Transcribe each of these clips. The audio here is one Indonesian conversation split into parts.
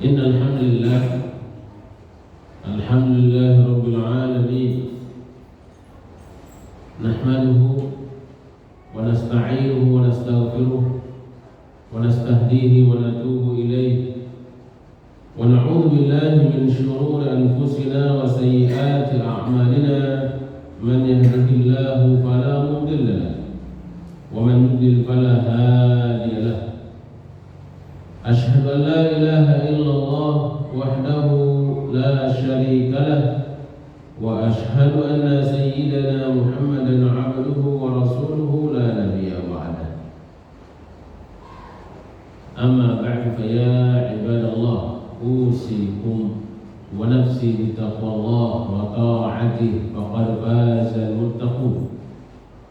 Innal hamdalillah alhamdulillahi rabbil alamin nahmaduhu wa nasta'inuhu wa nastaghfiruh wa nastahdihi wa natubu ilayhi wa na'udzu billahi min shururi anfusina wa sayyiati a'malina man yahdihillahu fala mudilla lahu wa man yudlil fala hadiya lahu. Asyhadu an la ilaha illallah wahdahu la syarika lah wa asyhadu anna sayyidana Muhammadan abduhu wa rasuluhu la nabiyya ba'dah. Amma ba'du fa ya ibadallah usikum wa nafsi bi taqwallah wa ta'atihi faqad faza al-muttaqun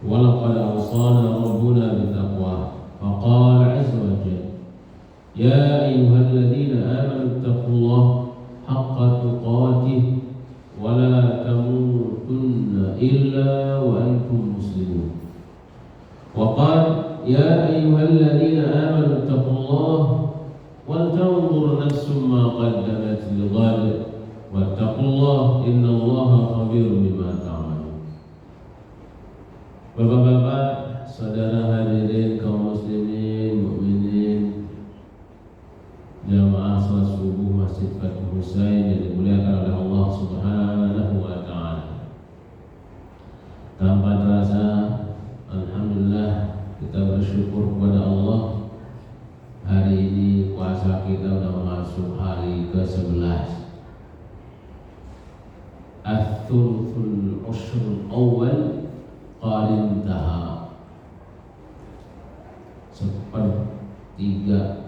wa laqad awsana rabbuna bi taqwa faqala 'azza wa jalla يا أيها الذين آمنوا اتقوا الله حق تقاته ولا تموتن إلا وأنتم مسلمون وقال يا أيها الذين آمنوا اتقوا الله ولتنظر نفس ما قدمت لغد واتقوا الله إن الله خبير بما تعملون. Bapak-bapak, saudara hadirin kaum muslimin, mukminin, jamaah salat subuh Masjid Fathul Husain yang dimuliakan oleh Allah Subhanahu wa taala. Tanpa terasa, alhamdulillah kita bersyukur kepada Allah. Hari ini puasa kita sudah masuk hari ke-11. Ats-tsulusul ushrul awal qarin taha. Sepertiga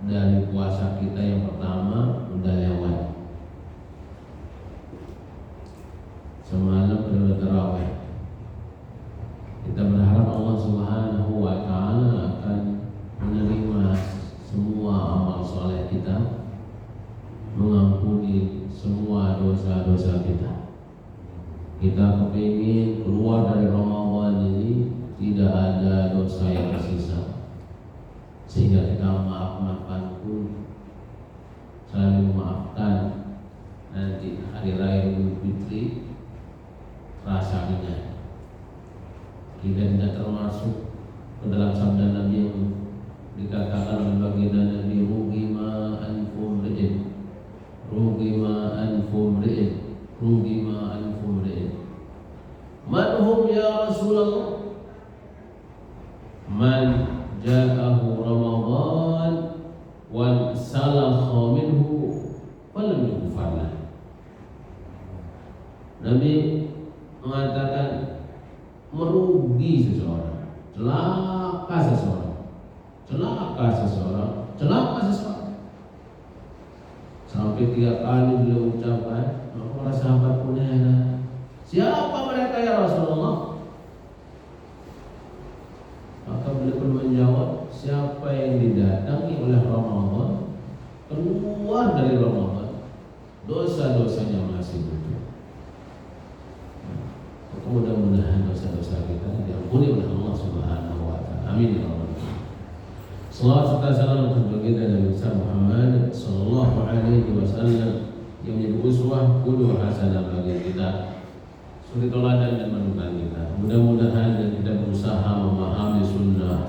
dari puasa kita yang pertama udah lewat. Semalam udah tarawih. Kita berharap Allah Subhanahu wa taala akan menerima semua amal soleh kita, mengampuni semua dosa-dosa kita. Kita kepingin keluar dari Ramadan ini tidak ada dosa yang tersisa, sehingga kita maaf-maafkan pun, saling memaafkan. Nanti hari raya Idul Fitri rasa ringan. Kita tidak termasuk ke dalam sabda Nabi yang dikatakan oleh baginda Nabi, rugi ma anfum ri'in, rugi ma anfum ri'in, rugi ma anfum ri'in. Man hum ya Rasulullah? Man ja'ahu Ramadan wal salakha minhu walam yughfar lahu. Nabi mengatakan merugi seseorang, celaka seseorang, celaka seseorang, celaka seseorang. Sampai 3 kali beliau ucapkan, maka para sahabat pun heran, siapa mereka ya Rasulullah? Maka beliau pun menjawab, siapa yang didatangi oleh Ramadan, keluar dari Ramadan, dosa-dosanya masih utuh. Mudah-mudahan dosa-dosa kita diampuni oleh Allah Subhanahu wa taala. Amin ya rabbal alamin. Salawat serta salam atas baginda Nabi Muhammad sallallahu alaihi wasallam yang menjadi uswah qudwah hasanah bagi kita, suri teladan dan panutan kita. Mudah-mudahan dan kita berusaha memahami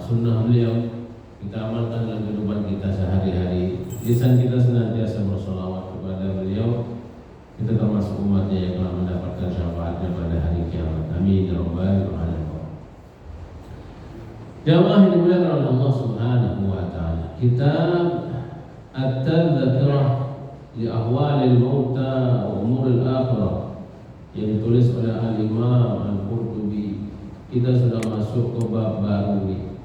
sunnah beliau, kita amalkan dalam kehidupan kita sehari-hari. Lisan kita senantiasa bersolawat kepada beliau. Kita termasuk umatnya yang telah mendapatkan syafaatnya pada hari kiamat. Amin ya rabbal alamin. Jamaah yang dimuliakan oleh Allah Subhanahu wa taala. Kitab At-Tadhkirah li Ahwalil Mauta wa Umuril Akhirah yang ditulis oleh Al-Imam Al-Qurtubi. Kita sudah masuk ke bab baru nih.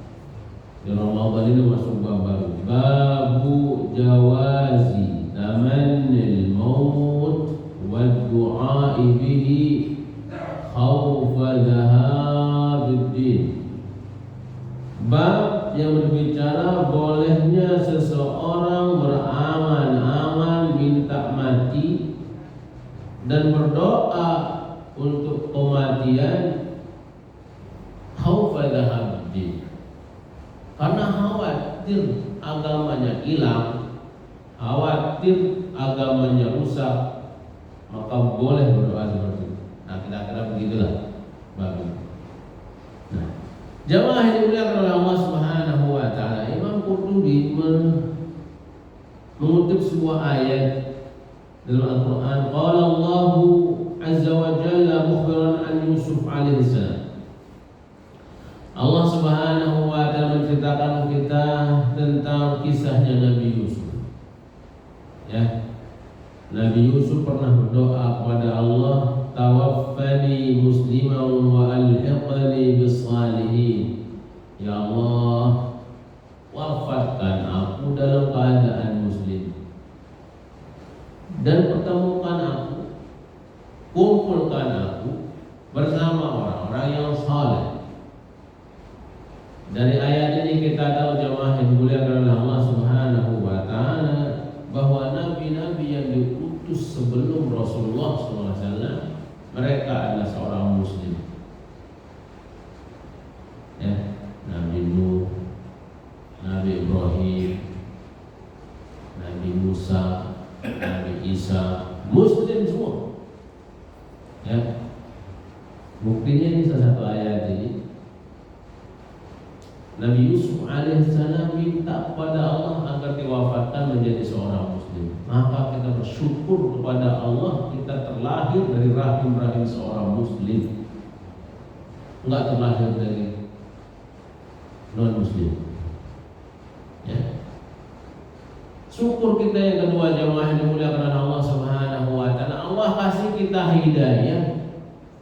Di Ramadan ini masuk bab baru. Babu jawazi tamannil maut wa du'a'i bihi khawfa dhahabiddin. Bab yang berbicara bolehnya seseorang beramal-amal minta mati dan berdoa untuk kematian khawfa dhahabiddin, karena khawatir agamanya hilang, khawatir agamanya rusak, maka boleh berdoa seperti itu. Nah, kira-kira begitulah bagus. Nah, jamaah yang dimuliakan oleh Allah Subhanahu wa taala, Imam Qurtubi mengutip sebuah ayat dalam Al-Qur'an, qala Allahu azza wa jalla mukhbiran an Yusuf alaihi salam. Allah Subhanahu wa taala menceritakan kita tentang kisahnya Nabi Yusuf. Ya. Nabi Yusuf pernah berdoa kepada Allah, tawaffani musliman wa alhiqni bis salihin. Ya Allah, wafatkan aku dalam keadaan muslim dan pertemukan aku, kumpulkan aku bersama orang-orang yang saleh. Dari ayat ini kita tahu jamaah yang dimuliakan oleh Allah Subhanahu wa taala bahwa nabi-nabi yang diutus sebelum Rasulullah SAW mereka adalah seorang muslim. Ya, Nabi Nuh, Nabi Ibrahim, Nabi Musa, Nabi Isa, muslim semua. Ya. Buktinya ini salah satu ayat ini. Nabi Yusuf alaihissalam minta kepada Allah agar diwafatkan menjadi seorang muslim. Maka kita bersyukur kepada Allah kita terlahir dari rahim seorang muslim, enggak terlahir dari non muslim. Ya. Syukur kita yang kedua jamaah yang dimuliakan oleh Allah Subhanahu wa taala, Allah kasih kita hidayah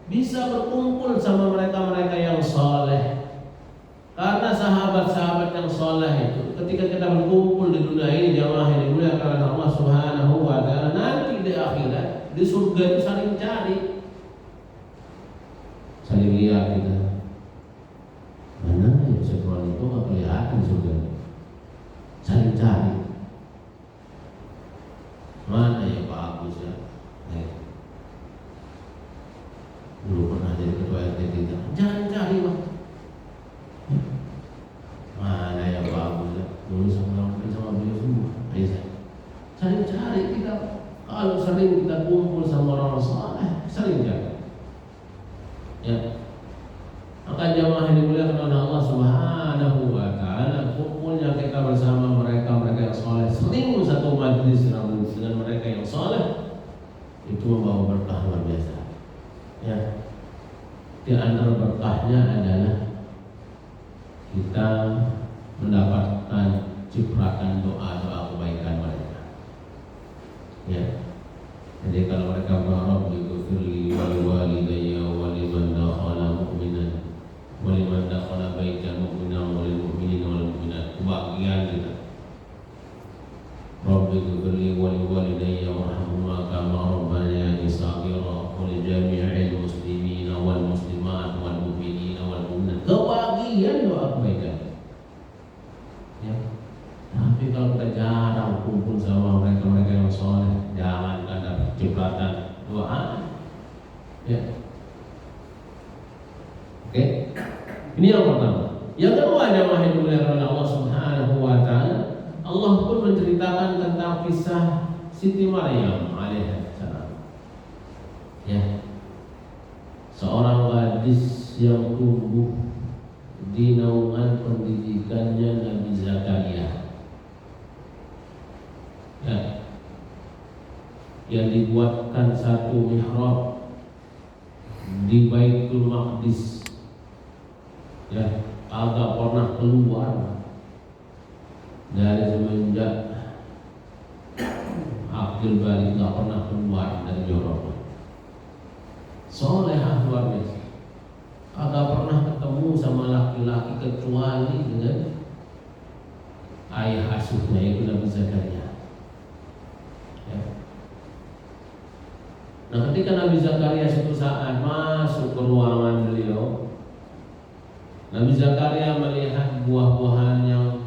bisa berkumpul sama mereka-mereka yang saleh. Karena sahabat-sahabat yang saleh itu ketika kita berkumpul di dunia ini jamaah yang dimuliakan oleh Allah Subhanahu wa taala, nanti di akhirat di surga itu saling cari, saling lihat kita. Mana yang seperti itu nggak kelihatan di surga, saling cari. Mana yang bagus ya? Dulu pernah jadi ketua RT kita, jangan cari bang. Mana yang bagus ya? Dulu sama beliau semua. Ayo saling cari kita. Kalau sering kita kumpul sama orang saleh, sering cari. Ya. Maka jamaah yang dimuliakan oleh Allah Subhanahu wa taala, kumpulnya kita bersama mereka yang saleh, sering satu majlis dengan mereka yang saleh, itu membawa berkah luar biasa. Ya. Di antara berkahnya adalah kita mendapatkan cipratan doa-doa kebaikan mereka. Ya. Jadi kalau mereka berharap bighfirli wa liwalidayya wa liman dakhala mu'minan wa liman dakhala baitan mu'minan wa lil mu'minina wal mu'minat, kebahagiaan kita. Rabbi ighfirli wa liwalidayya warhamhuma kama rabbayani shaghira wa li jami'il muslimina wal muslimat wal mu'minina wal mu'minat. Kebahagiaan doa kebaikan. Ya. Tapi kalau kita jarang kumpul sama mereka yang soleh, jangan ada cipratan doa. Ya. Oke. Ini yang pertama. Yang kedua jamaah yang dimuliakan oleh Allah Subhanahu wa taala, Allah pun menceritakan tentang kisah Siti Maryam alaihissalam. Ya. Seorang gadis yang tumbuh di naungan pendidikannya Nabi Zakaria. Ya. Yang dibuatkan satu mihrab di Baitul Maqdis. Ya, agak pernah keluar dari semenjak Abdul Bari, gak pernah keluar dari jorok. Solehah luar biasa. Agak pernah ketemu sama laki-laki kecuali dengan ayah asuhnya yaitu Nabi Zakaria. Ya. Nah, ketika Nabi Zakaria suatu saat masuk ke ruangan beliau, Nabi Zakaria melihat buah-buahan yang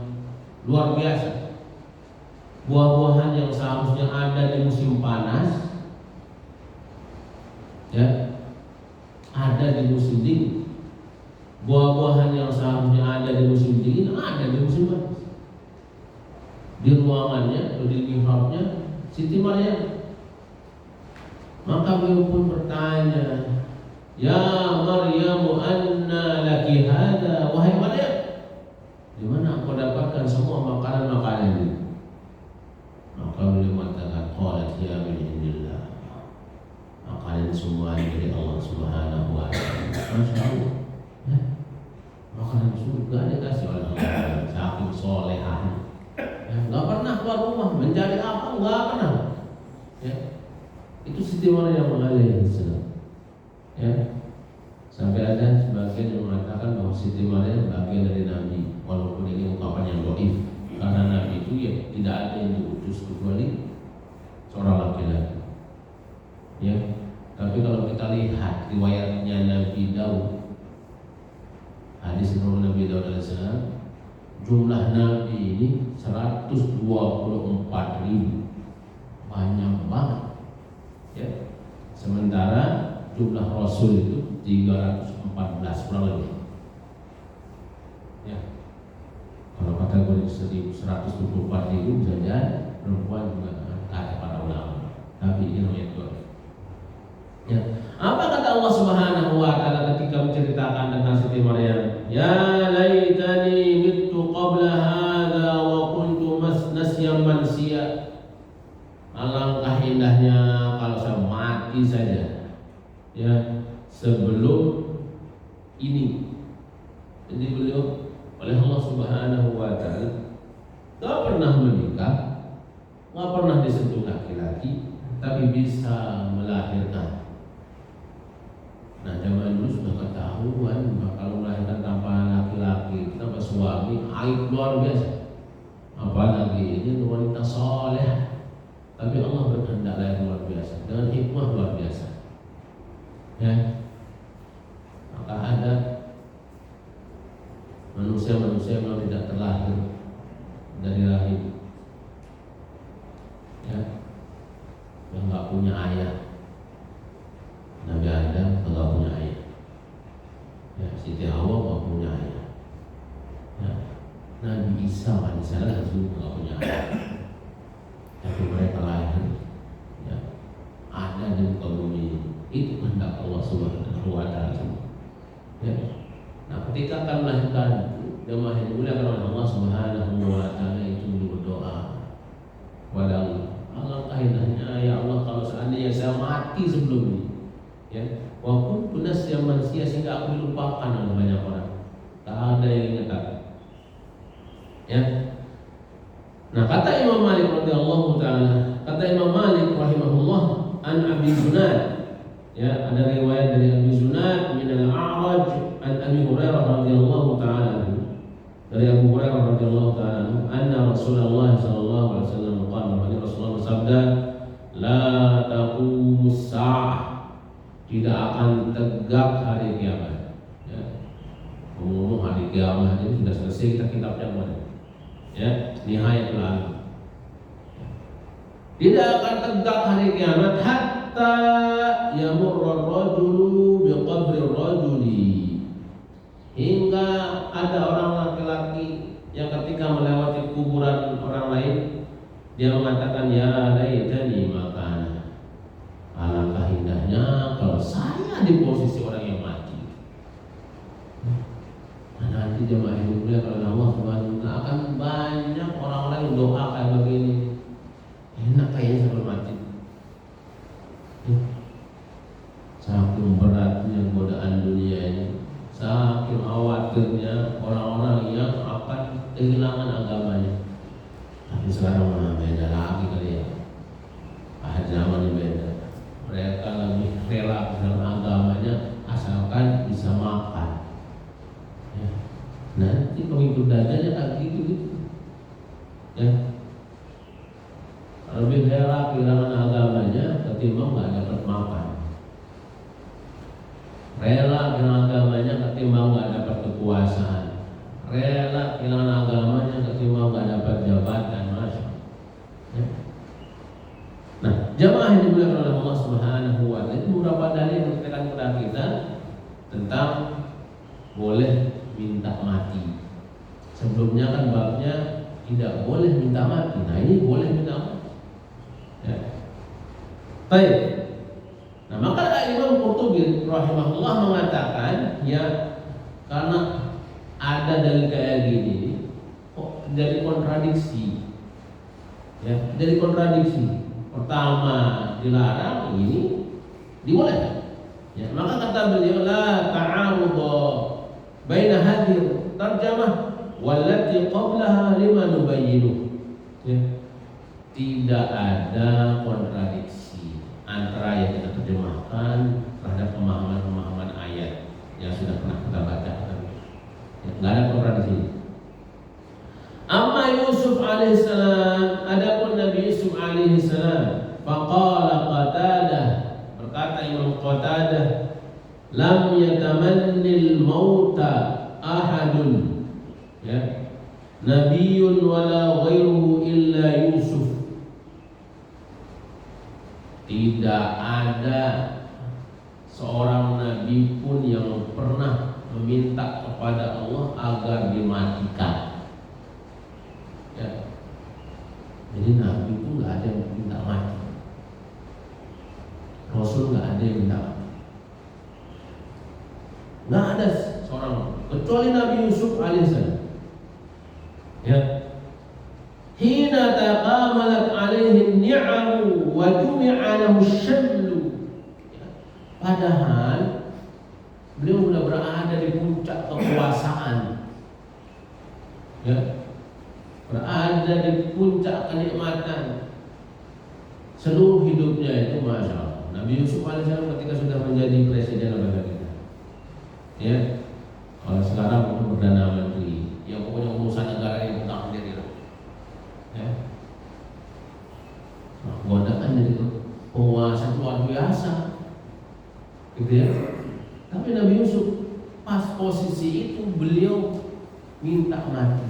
luar biasa. Buah-buahan yang seharusnya ada di musim panas, ya, ada di musim dingin. Buah-buahan yang seharusnya ada di musim dingin ada di musim panas. di ruangannya atau di mihrabnya Siti Maryam. Maka beliau pun bertanya, "Ya Maryam, anna laki hada?" Wahai Maryam, di mana engkau dapatkan semua makanan-makanan ini? Maka beliau mengatakan, "Qalat ya min indillah." Makanan semua dari Allah Subhanahu wa taala. Masya Allah. Ya. Makanan surga dikasih oleh Allah. Saking solehahnya. Ya, nggak pernah keluar rumah mencari apa, nggak pernah. Ya. Itu Siti Maryam alaihissalam. Ya. Sampai ada sebagian yang mengatakan bahwa Siti Maryam bagian dari Nabi, walaupun ini ungkapan yang dhaif, karena Nabi itu ya tidak ada yang diutus kecuali seorang laki-laki. Ya. Tapi kalau kita lihat riwayatnya Nabi Daud, hadis Nabi Daud alaihissalam, jumlah Nabi ini 124.000, banyak banget. Ya. Sementara jumlah Rasul itu 314 kurang lebih. Ya. Kalau kategori 124.000 bisa jadi perempuan juga kata para ulama. Tapi ini namanya Tuhan. Ya. Apa kata Allah Subhanahu wa taala ketika menceritakan tentang Siti Maryam? Ya laitani mittu qabla hadza wa kuntu nasyan mansiya. Alangkah indahnya kalau saya mati saja, ya, sebelum ini. Jadi beliau oleh Allah Subhanahu wa taala tidak pernah menikah, nggak pernah disentuh laki-laki, tapi bisa melahirkan. Nah, zaman dulu sudah ketahuan kalau melahirkan tanpa laki-laki, tanpa suami, aib luar biasa. Apalagi ini wanita soleh, tapi Allah berkehendak lahir luar biasa dengan hikmah luar biasa. Ya, maka ada manusia-manusia yang tidak terlahir dari rahim, ya, yang nggak punya ayah. Nabi Adam nggak punya ayah, ya, Siti Hawa nggak punya ayah, ya, Nabi Isa alaihissalam juga nggak punya ayah, tapi mereka lahir, ya, ada di muka bumi. Itu kehendak Allah Subhanahu wa taala. Ya. Nah, ketika akan melahirkan jemaah yang dimuliakan oleh Allah Subhanahu wa taala itu berdoa kepada Allah. Alangkah indahnya ya Allah kalau seandainya saya mati sebelum ini. Ya, walaupun punas yang manusia sehingga aku dilupakan oleh banyak orang. Tak ada yang ingat aku. Ya. Nah, kata Imam Malik radhiyallahu taala, kata Imam Malik rahimahullah, an Abi Zunad, ya, ada riwayat dari Abi Zunad min al-A'raj an Abi Hurairah radhiyallahu taala, dari Abu Hurairah radhiyallahu taala, anna Rasulullah sallallahu alaihi wasallam qala, Rasulullah bersabda, la taqumus sa'ah, tidak akan tegak hari kiamat. Ya. Ngomong hari kiamat ini sudah selesai kita kitabnya kemarin. Ya, nihayatul alam. Tidak akan tegak hari kiamat hatta yamurra ar-rajulu biqabri ar-rajuli, hingga ada orang laki-laki yang ketika melewati kuburan orang lain dia mengatakan ya laitani makana. Alangkah indahnya kalau saya di posisi orang yang mati. Nah, nanti jemaah yang dimuliakan oleh Allah Subhanahu wa taala akan banyak orang-orang yang doa kayak begini. Enak kayaknya sebelum mati. Saking beratnya godaan dunia ini, saking khawatirnya orang-orang yang akan kehilangan agamanya. Tapi sekarang mah beda lagi kali ya. Akhir zaman ini beda. Mereka lebih rela dalam agamanya asalkan bisa makan. Ya. Nanti pengikut dajjalnya tak gitu. Ya. Lebih rela kehilangan agamanya ketimbang nggak dapat makan. Rela kehilangan agamanya ketimbang nggak dapat kekuasaan. Rela kehilangan agamanya ketimbang nggak dapat jabatan, masya. Ya. Nah, jamaah yang dimuliakan oleh Allah Subhanahu wa taala, itu beberapa dalil yang menceritakan kepada kita tentang boleh minta mati. Sebelumnya kan babnya tidak boleh minta mati. Nah ini boleh minta mati. Ya. Baik. Nah maka Imam Qurtubi rahimahullah mengatakan ya karena ada dalil kayak gini kok jadi kontradiksi. Ya, jadi kontradiksi. Pertama dilarang, ini dibolehkan. Ya, maka kata beliau la ta'arudha baina hadhihi tarjamah wallati qablaha lima nubayyinu. Ya. Tidak ada kontradiksi antara yang kita terjemahkan terhadap pemahaman-pemahaman ayat yang sudah pernah kita baca. Ya, tidak ada kontradiksi. Amma Yusuf alaihissalam, adapun Nabi Yusuf alaihissalam, faqala Qatadah, berkata Imam Qatadah, lam yatamannil mauta ahadun, ya, nabiyyun wala ghairuhu illa Yusuf. Tidak ada seorang nabi pun yang pernah meminta kepada Allah agar dimatikan. Ya. Jadi nabi itu nggak ada yang minta mati, Rasul nggak ada yang minta mati, nggak ada seorang kecuali Nabi Yusuf alaihissalam. Ya, hina taqamalat alaihi ni'amu wa jumi'a lahu syamlu. Padahal beliau sudah berada di puncak kekuasaan. Ya. Berada di puncak kenikmatan seluruh hidupnya itu, masya Allah. Nabi Yusuf alaihissalam ketika sudah menjadi presiden negara kita, ya, kalau sekarang itu perdana menteri, yang punya urusan negara yang utang sendiri, ya, nah, godaan jadi penguasa luar biasa, gitu ya. Tapi Nabi Yusuf pas posisi itu beliau minta mati.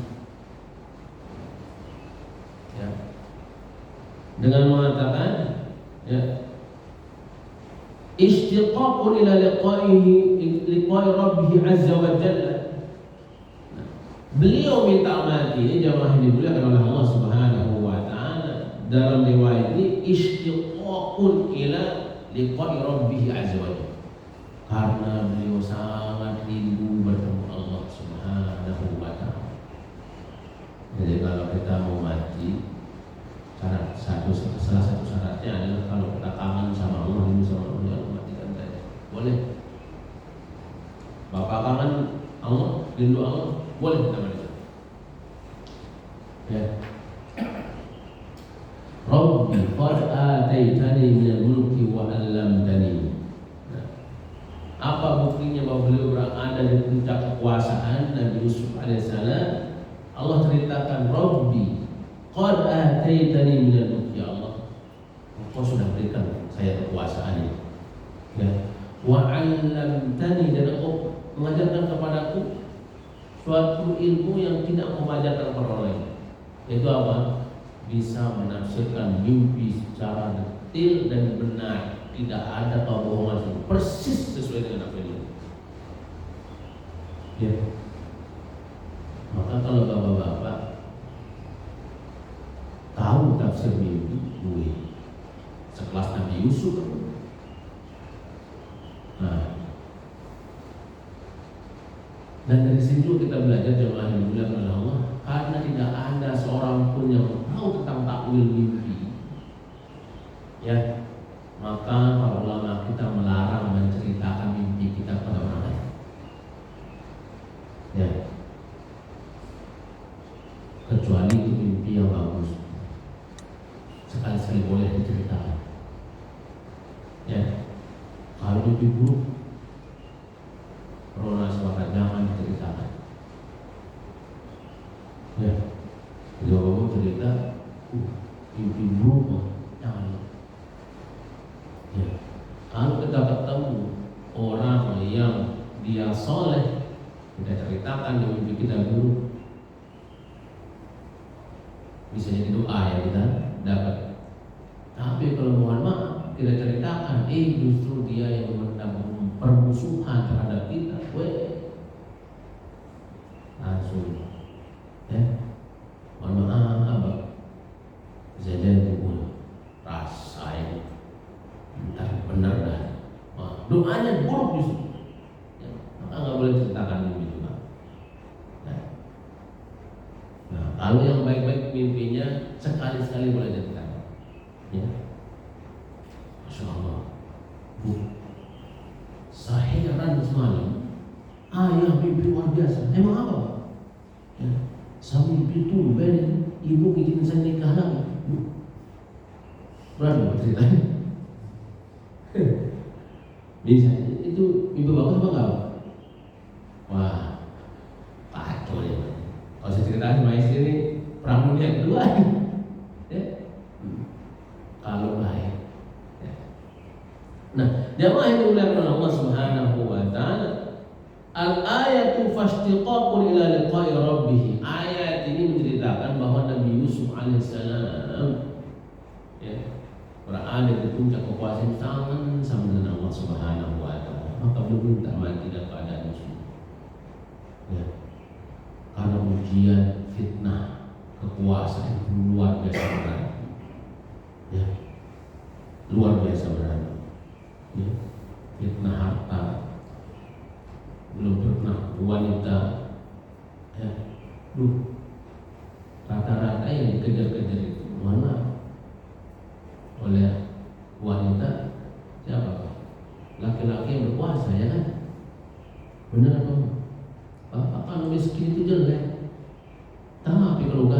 Ya. Dengan mengatakan ya istiqaqun ila liqa'i rabbih azza wa jalla. Nah, beliau minta mati ini jamaah ini dimuliakan oleh Allah Subhanahu wa taala. Dalam riwayat ini istiqaqun ila liqa'i rabbih azza wa jalla. Karena beliau sangat rindu bertemu Allah Subhanahu wa taala. Jadi kalau kita mau mati, salah satu syaratnya adalah kalau kita kangen sama Allah, rindu sama Allah, matikan saja. Boleh. Bapak kangen Allah, rindu Allah, boleh kita matikan. Ya. Rabbi qad ataitani minal mulki wa 'allamtani. Nah, apa buktinya bahwa beliau berada di puncak kekuasaan Nabi Yusuf alaihissalam? Allah ceritakan, Rabbi qad ataitani minal mulki, ya Allah, Engkau sudah berikan saya kekuasaan ini. Ya. Wa 'allamtani, dan Engkau mengajarkan kepadaku suatu ilmu yang tidak Engkau ajarkan kepada orang lain. Itu apa? Bisa menafsirkan mimpi secara detail dan benar, tidak ada kebohongan, persis sesuai dengan apa ini. Ya. Maka kalau bapak-bapak tahu tafsir mimpi, sekelas Nabi Yusuf. Nah, dan dari situ kita belajar jemaah yang dimuliakan oleh Allah, karena tidak ada seorang pun yang tahu tentang takwil mimpi. Ya, maka para ulama kita melarang menceritakan mimpi kita kepada orang lain. Ya. Kecuali itu mimpi yang bagus, sekali-sekali boleh diceritakan. Ya, kalau mimpi buruk, Rona sepakat jangan diceritakan. Ya, kalau kamu cerita, mimpi buruk, jangan. Ya, kalau kita ketemu orang yang dia soleh, kita ceritakan di mimpi kita buruk, bisa jadi doa ya kita dapat. Tapi kalau mohon maaf kita ceritakan, justru dia yang mendapatkan permusuhan terhadap kita, langsung, ya, mohon doanya buruk justru. Ya, maka nggak boleh ceritakan mimpi juga. Nah, kalau yang baik-baik mimpinya sekali-sekali boleh ceritakan. Ya, Masya Allah. Bu, saya heran semalam. Ayah mimpi luar biasa. Emang apa, Pak? Ya, saya mimpi itu ibu izin saya nikah lagi. Berani ceritanya. Bisa, itu mimpi bagus apa enggak? Wah, kacau ya. Kalau saya ceritakan sama istri ini perang dunia kedua. Ya. Kalau baik. Ya. Nah, jamaah yang dimuliakan Allah Subhanahu wa taala, al-ayatu fashtiqaqun ila liqa'i rabbih. Ayat ini menceritakan bahwa Nabi Yusuf alaihissalam berada di puncak kekuasaan tangan sama dengan Allah Subhanahu wa taala. Maka beliau minta mati dalam keadaan Yusuf. Ya. Karena ujian fitnah kekuasaan luar biasa berat. Ya. Luar biasa berat. Ya. Fitnah harta. Belum pernah wanita. Ya. Rata-rata yang dikejar-kejar itu mana? Oleh wanita siapa? Laki-laki yang berkuasa, ya kan? Benar apa? Bapak kalau miskin itu jelek, tapi kalau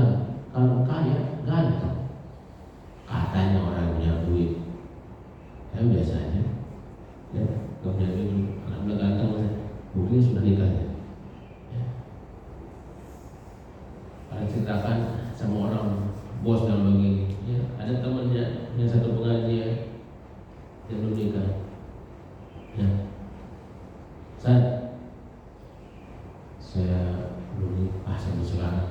kaya ganteng. Katanya orang punya duit, ya biasanya, ya nggak punya duit, alhamdulillah ganteng, mungkin sudah nikah. Ya. Ada ceritakan sama orang bos dan begini, ya, ada temannya yang satu pengajian yang belum nikah. Ya, saya belum nikah sampai sekarang.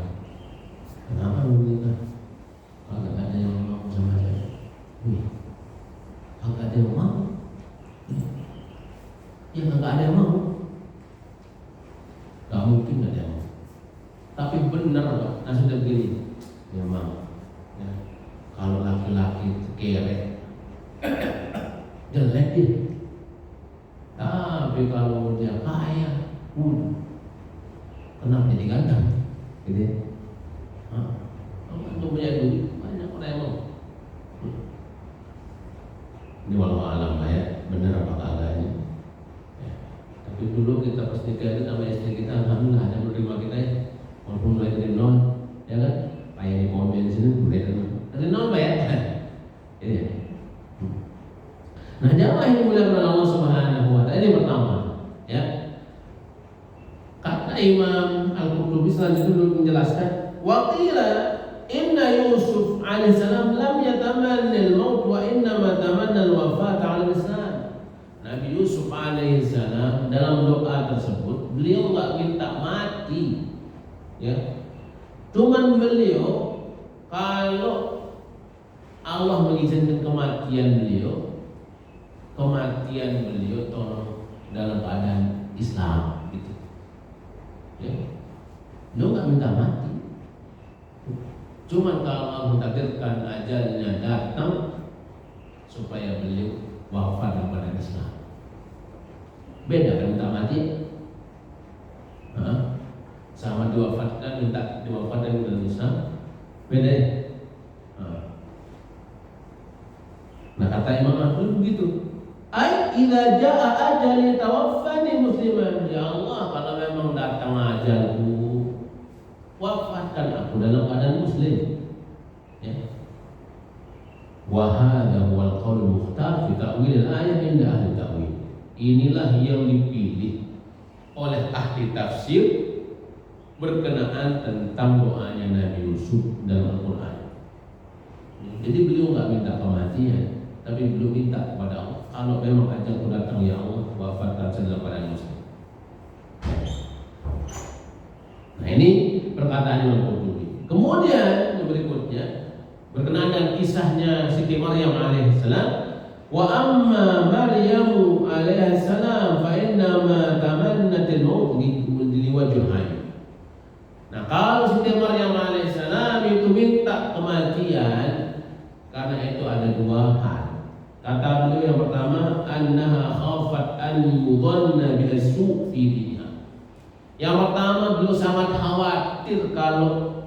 Kenapa belum nikah? Kalau nggak ada yang mau sama saya. Kalau nggak ada yang mau, ya nggak ada yang mau. Gak mungkin nggak ada yang mau. Tapi benar Pak, nah sudah begini, memang. Ya, kalau laki-laki kere jelek dia. Tapi kalau dia kaya, kenapa jadi ganteng? Gitu. Kalau punya duit banyak orang yang mau. Ini walau alam lah ya, benar apa kagaknya. Ya. Tapi dulu kita pas nikah itu sama istri kita, alhamdulillah ada menerima kita ya, walaupun mulai dari nol, ya kan? Kayak di komen sini mulai dari nol Pak ya. Ini. Nah, jamaah yang dimuliakan Allah Subhanahu wa taala, ini pertama, ya. Kata Imam Al-Qurtubi selanjutnya menjelaskan, wa qila inna Yusuf alaihissalam lam yatamanna al-maut wa innama tamanna al-wafat al-Islam. Nabi Yusuf alaihissalam dalam doa tersebut beliau enggak minta mati, ya. Cuman beliau kalau Allah mengizinkan kematian beliau tolong dalam keadaan Islam, gitu. Ya, beliau nggak minta mati. Cuman kalau Allah takdirkan ajalnya datang supaya beliau wafat dalam keadaan Islam. Beda kan minta mati, sama minta diwafatkan dalam Islam, beda ya. Nah, kata Imam Ahmad begitu. Ai idza jaa ajali tawaffani musliman. Ya Allah, kalau memang datang ajalku, wafatkan aku dalam keadaan muslim. Ya. Wa hadha huwa al-qaul mukhtar fi ta'wil al-ayat inda ahli ta'wil. Inilah yang dipilih oleh ahli tafsir berkenaan tentang doanya Nabi Yusuf dalam Al-Qur'an. Jadi beliau enggak minta kematian, tapi belum minta kepada Allah, kalau memang ajalku datang ya Allah, wafatkan saya dalam keadaan muslim. Nah, ini perkataan Imam Qurtubi. Kemudian yang berikutnya berkenaan dengan kisahnya Siti Maryam alaihissalam. Wa amma Maryam alaihissalam fa inna ma tamannat al-maut liwajhiha. Nah, kalau Siti Maryam alaihissalam itu minta kematian, karena itu ada dua hal. Kata beliau yang pertama, annaha khafat an yudhanna bisu fi diniha. Yang pertama, beliau sangat khawatir kalau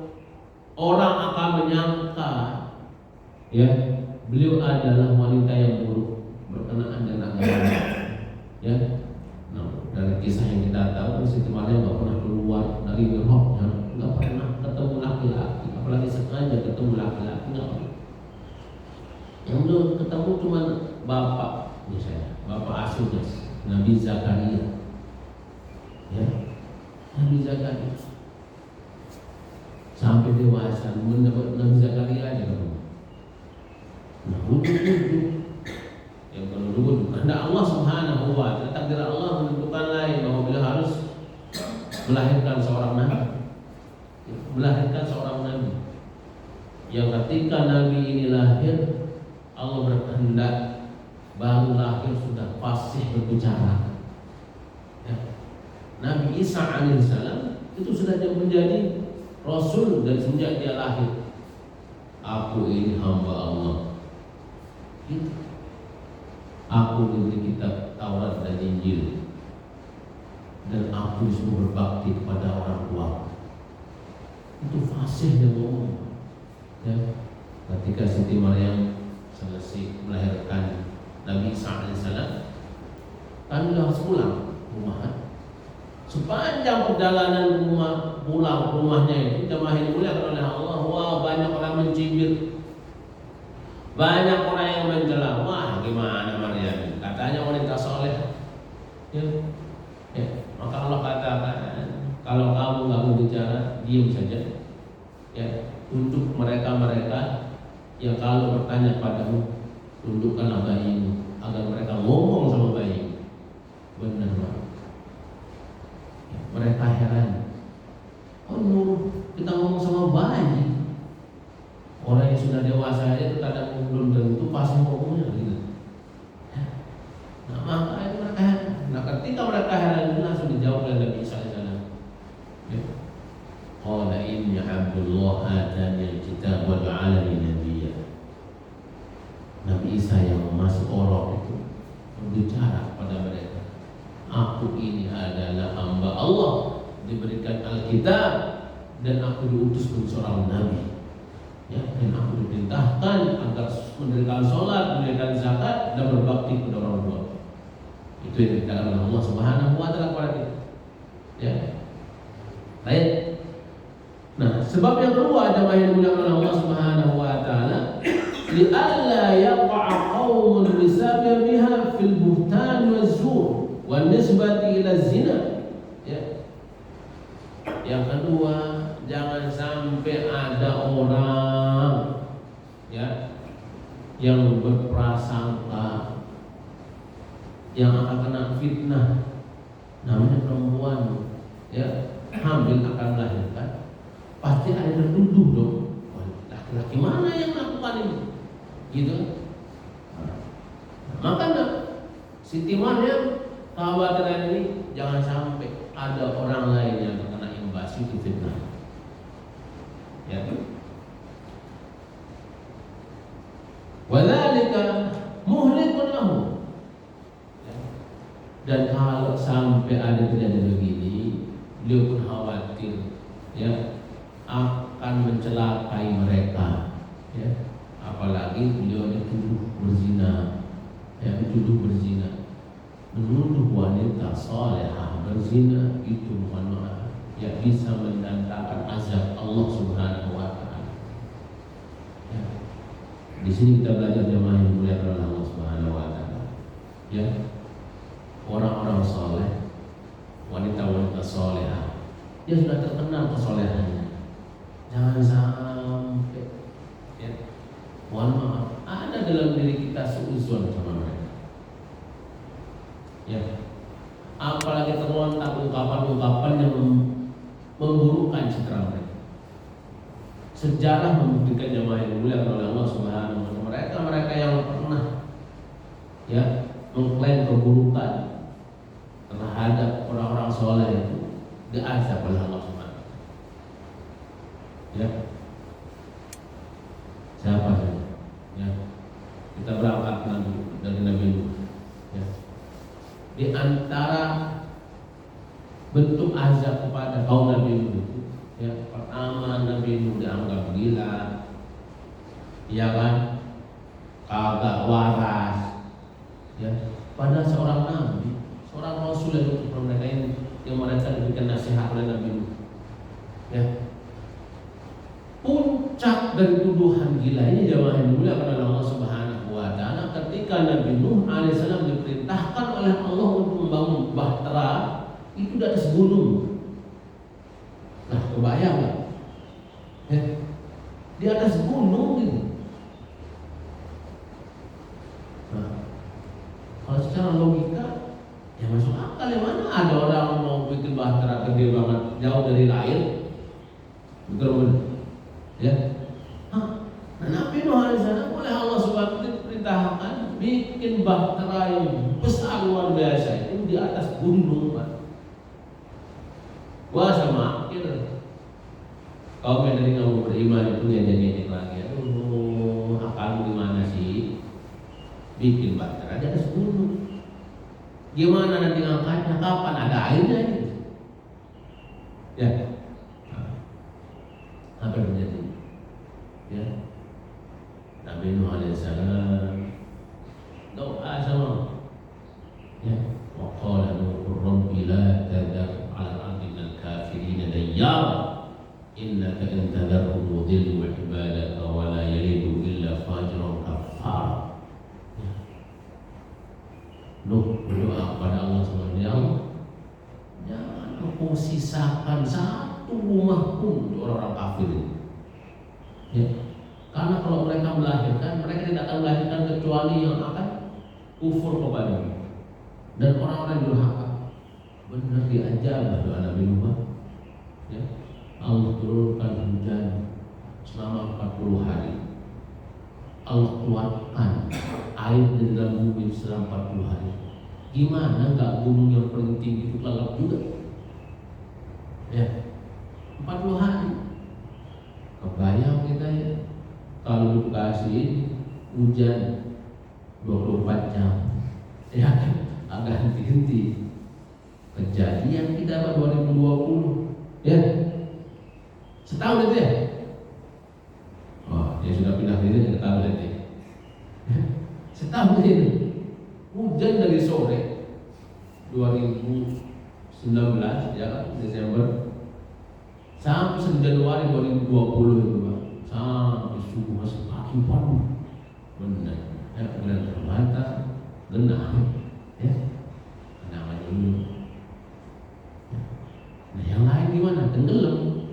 orang akan menyangka ya beliau adalah wanita yang buruk berkenaan dengan agama. Ya, nah, dari kisah yang kita tahu, Siti Maryam nggak pernah keluar dari mihrabnya, nggak pernah ketemu laki-laki, apalagi sengaja ketemu laki-laki, nggak pernah. Yang beliau ketemu cuma bapak, misalnya bapak asuhnya Nabi Zakaria, ya, Nabi Zakaria sampai dewasa mendapat Nabi Zakaria aja ketemu. Nah, yang kedua, kehendak Allah Subhanahu wa Ta'ala, takdir Allah menentukan lain bahwa beliau harus melahirkan seorang nabi, yang ketika nabi ini lahir, Allah berkehendak baru lahir sudah fasih berbicara. Ya. Nabi Isa alaihissalam itu sudah menjadi Rasul dan sejak dia lahir, aku ini hamba Allah. Gitu. Aku diberi kitab Taurat dan Injil, dan aku disuruh berbakti kepada orang tua. Itu fasih dia ngomong. Ya. Ketika Siti Maryam selesai melahirkan Nabi Isa alaihissalam, kami harus pulang rumah. Sepanjang perjalanan pulang rumahnya itu, jemaah yang dimuliakan oleh Allah, wah banyak orang mencibir, banyak orang yang mencela. Wah, gimana Maryam? Katanya wanita soleh. Ya. Maka Allah katakan, kalau kamu nggak mau bicara, diam saja. Ya, untuk mereka yang kalau bertanya padamu, tundukkanlah bayimu agar mereka ngomong sama bayi. Benar, Pak. Ya, mereka heran. Oh, kita ngomong sama bayi. Orang yang sudah dewasa aja itu kadang belum tentu pasti ngomongnya gitu. Nah, maka itu mereka heran. Nah, ketika mereka heran itu langsung dijawab oleh Nabi Isa alaihissalam. Qala inni Abdullah atani al-kitab wa ja'alani nabiyya. Nabi Isa yang masih orang itu berbicara kepada mereka, aku ini adalah hamba Allah, diberikan Alkitab dan aku diutus menjadi seorang nabi. Ya, dan aku diperintahkan agar mendirikan sholat, mendirikan zakat, dan berbakti kepada orang tua. Itu yang dikatakan oleh Allah Subhanahu wa Ta'ala kepada kita. Ya, baik. Nah, sebab yang kedua jemaah yang dimuliakan oleh Allah Subhanahu wa Ta'ala, li'alla yaqa'a qaumun bisababiha fil buhtan waz-zur wan nisbati ila zina. Ya. Yang kedua, jangan sampai ada orang ya yang berprasangka yang akan kena fitnah, namanya perempuan ya hamil akan melahirkan, pasti ada yang tertuduh dong, laki-laki mana yang melakukan ini, gitu. Makanya Siti Maryam kekhawatiran ini jangan sampai ada orang lain yang terkena imbas itu fitnah. Ya. Wadzalika muhlikun lahu. Dan kalau sampai ada terjadi begini, beliau pun khawatir ya akan mencelakai mereka. Ya. Apalagi beliau dituduh berzina. Ya, dituduh berzina. Menuduh wanita salehah berzina itu mohon maaf ya bisa mendatangkan azab Allah Subhanahu wa Ta'ala. Ya. Di sini kita belajar jemaah yang dimuliakan oleh Allah Subhanahu wa Ta'ala. Ya. Orang-orang saleh, wanita-wanita salehah, dia sudah terkenal kesolehannya. Jangan sampai ya. Mohon maaf, ada dalam diri kita suuzon sama mereka. Ya. Apalagi terlontar ungkapan-ungkapan yang memburukkan citra mereka. Sejarah membuktikan jemaah yang dimuliakan oleh Allah Subhanahu wa Ta'ala, mereka yang pernah ya mengklaim keburukan terhadap orang-orang soleh itu diazab oleh Allah Subhanahu wa Ta'ala. Ya. Siapa saja? Ya. Kita berangkat dari Nabi Nuh. Ya. Di antara bentuk azab kepada kaum Nabi Nuh itu, ya, pertama Nabi Nuh dianggap gila, ya kan, kagak waras, ya, pada seorang nabi, seorang rasul yang untuk mereka ini, yang mereka diberikan nasihat oleh Nabi Nuh, ya. Puncak dari tuduhan gila ini jamaah yang dimuliakan oleh Allah Subhanahu wa taala ketika Nabi Nuh alaihissalam diperintahkan oleh Allah untuk membangun bahtera itu di atas gunung. Nah, kebayang nggak? Ya, di atas gunung gitu. Nah, kalau secara logika ya masuk akal, ya mana ada orang mau bikin bahtera gede banget jauh dari air, betul. Ya, nah, Nabi Nuh alaihissalam oleh Allah Subhanahu wa taala diperintahkan bikin bahtera yang besar luar biasa itu di atas gunung, Pak. Wah, sama akhir kaum yang tadi nggak mau beriman itu ya jadi lagi. Aduh, akal gimana sih bikin bahtera di atas gunung? Gimana nanti ngangkatnya? Kapan ada airnya ini? Ya, apa yang terjadi? Ya, Nabi Nuh alaihissalam doa sama, ya, wa qala Nuh rabbi la tadhar 'ala al-ardi minal kafirin dayyara innaka in tadharhum yudillu 'ibadaka wa la yalidu illa fajran kafara. Ya. Nuh berdoa kepada Allah SWT, ya Allah, jangan Engkau sisakan satu rumah pun untuk orang-orang kafir ini. Ya. Karena kalau mereka melahirkan, mereka tidak akan melahirkan kecuali yang akan kufur kepada-Mu dan orang-orang durhaka. Benar diajabah doa Nabi Nuh. Ya. Allah turunkan hujan selama 40 hari. Allah keluarkan air dari dalam bumi selama 40 hari. Gimana enggak gunung yang paling tinggi itu kelelap juga? Ya. 40 hari. Kebayang kita ya, kalau di Bekasi ini hujan 24 jam, ya kan, agak henti-henti. Kejadian kita 2020, ya, setahun itu ya. Oh, dia sudah pindah diri ke tahun nanti. Setahun ini hujan dari sore 2019, ya kan, Desember sampai Januari 2020 itu, Bang. Sampai subuh masih pagi pagi, benar, ya, benar termata, genang, ya, genang aja dulu. Ya. Nah, yang lain gimana? Tenggelam,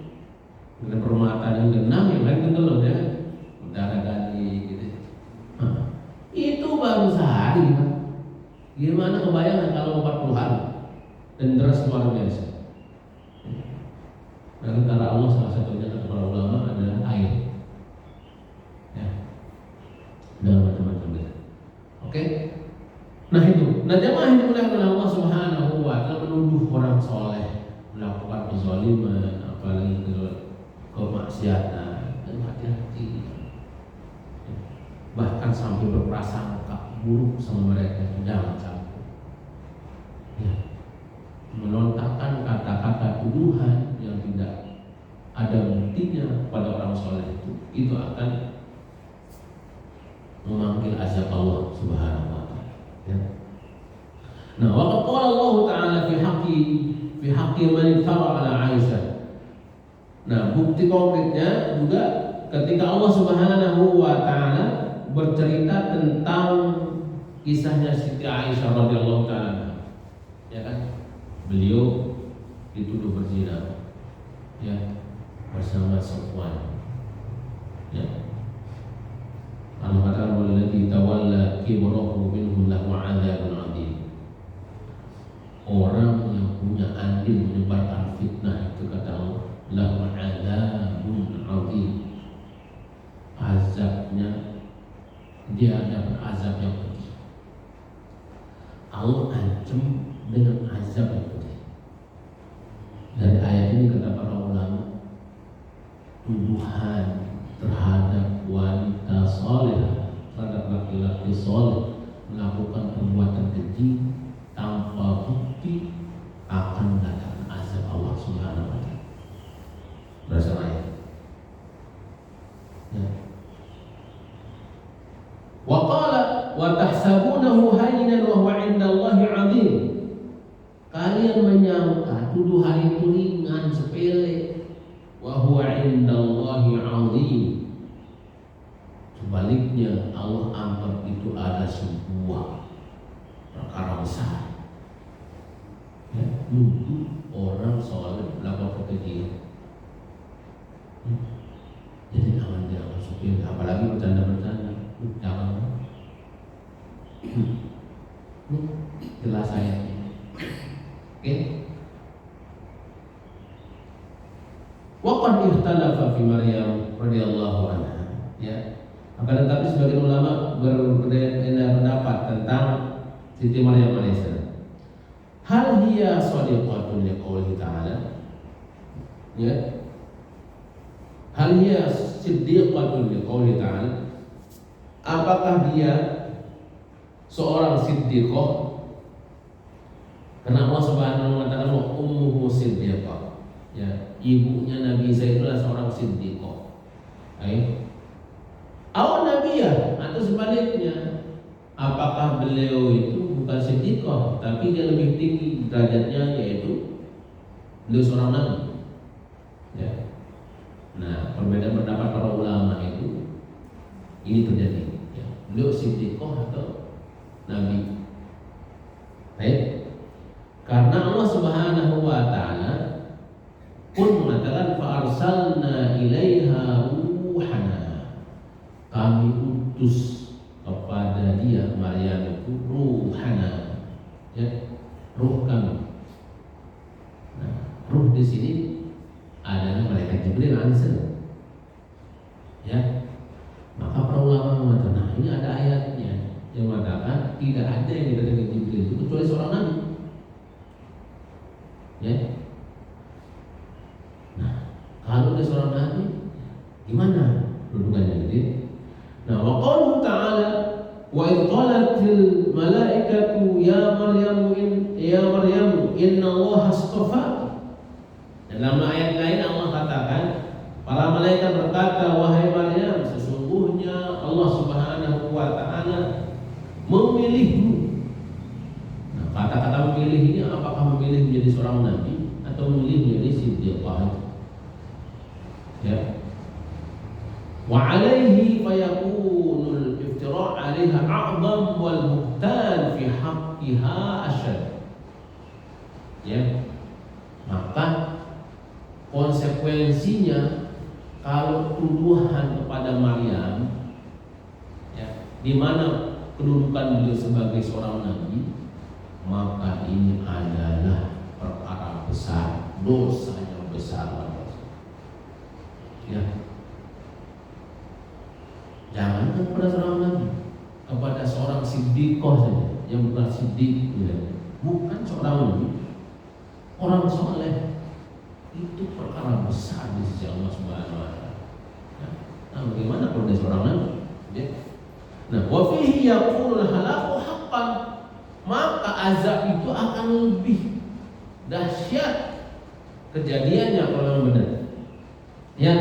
dengan permata dan genang, yang lain tenggelam, ya, udara ganti, gitu. Nah, itu baru sehari, Pak. Gimana kebayang kalau 40 hari dan deras luar biasa. Nah, antara Allah salah satunya kata para ulama adalah air, ya, dan macam-macam itu. Oke, nah itu, nah jamaah yang dimuliakan oleh Allah Subhanahu wa taala menuduh orang soleh melakukan kezaliman, apalagi kemaksiatan, dan hati-hati, bahkan sampai berprasangka buruk sama mereka, jangan sampai, ya, melontarkan kata-kata tuduhan yang tidak ada buktinya pada orang soleh itu akan memanggil azab Allah Subhanahu wa taala. Ya. Nah, waqad qala Allah taala fi haqqi man iftara ala Aisyah. Nah, bukti konkretnya juga ketika Allah Subhanahu wa taala bercerita tentang kisahnya Siti Aisyah radhiyallahu taala. Ya kan? Beliau dituduh berzina, ya, bersama Safwan. Ya. Allah kata walladzi tawalla kibrahu minhum lahu 'adzabun 'adzim. Orang yang punya andil menyebarkan fitnah itu kata Allah, lahu 'adzabun 'adzim. Azabnya, dia dapat azab yang pedih. Allah ancam dengan azab yang pedih. Dari ayat ini kata para ulama, tuduhan terhadap wanita saleh, terhadap laki-laki saleh melakukan perbuatan keji tanpa wa tahsabunahu hayyinan wa huwa 'indallahi 'azim. Kalian menyangka tuduhan itu ringan, sepele, wa huwa 'indallahi 'azim. Sebaliknya Allah anggap itu ada sebuah perkara besar. Ya, nuduh orang soal melakukan kekejian. Jadi jangan sepele, apalagi bercanda-bercanda. Jangan. Jelas ayatnya. Oke. Waqad ikhtalafa fi Maryam radhiyallahu anha. Ya. Akan tetapi sebagian ulama berbeda pendapat tentang Siti Maryam alaihissalam. Hal hiya shadiqatun liqaulihi ta'ala? Ya. Hal hiya siddiqatun liqaulihi ta'ala? Apakah dia seorang siddiqah? Karena Allah Subhanahu wa taala mengatakan ummuhu siddiqah. Ya, ibunya Nabi Isa itu adalah seorang siddiqah. Atau nabiyah, atau sebaliknya, apakah beliau itu bukan siddiqah tapi dia lebih tinggi derajatnya, yaitu beliau seorang nabi. Ya. Nah, perbedaan pendapat para ulama itu ini terjadi. Ya. Beliau siddiqah atau nabi. Baik. Karena Allah Subhanahu wa taala pun mengatakan fa arsalna ilaiha ruhana. Kami utus kepada dia Maryam itu ruhana, ya, ruh kami. Nah, ruh di sini adalah malaikat Jibril alaihissalam. Ya, maka para ulama mengatakan, nah ini ada ayatnya yang mengatakan tidak ada yang dikatakan Jibril itu kecuali seorang nabi. Ya, nah kalau dia seorang nabi, gimana kedudukannya gitu? Nah, wa qauluhu ta'ala wa idh qalatil malaikatu ya Maryam inna Allah astafaki. Dalam ayat lain Allah katakan, para malaikat berkata, wahai Maryam, sesungguhnya Allah Subhanahu wa taala memilihmu. Nah, kata-kata memilih ini apakah memilih menjadi seorang nabi atau memilih menjadi siddiqah? Ya. Wa alaihi fayakunul iftira' 'alaiha a'zam wal buhtan fi haqqiha asyad. Ya. Maka konsekuensinya kalau tuduhan kepada Maryam, ya, di mana kedudukan beliau sebagai seorang nabi, maka ini adalah perkara besar, dosa yang besar. Ya. Jangan kepada seorang nabi, kepada seorang siddiqah saja yang bukan siddiq, ya. Bukan seorang nabi, orang soleh, itu perkara besar di sisi Allah Subhanahu wa taala. Nah, bagaimana kalau dia seorang nabi? Ya. Nah, wa fihi yaqulul halaku haqqan, maka azab itu akan lebih dahsyat kejadiannya kalau memang benar. Ya.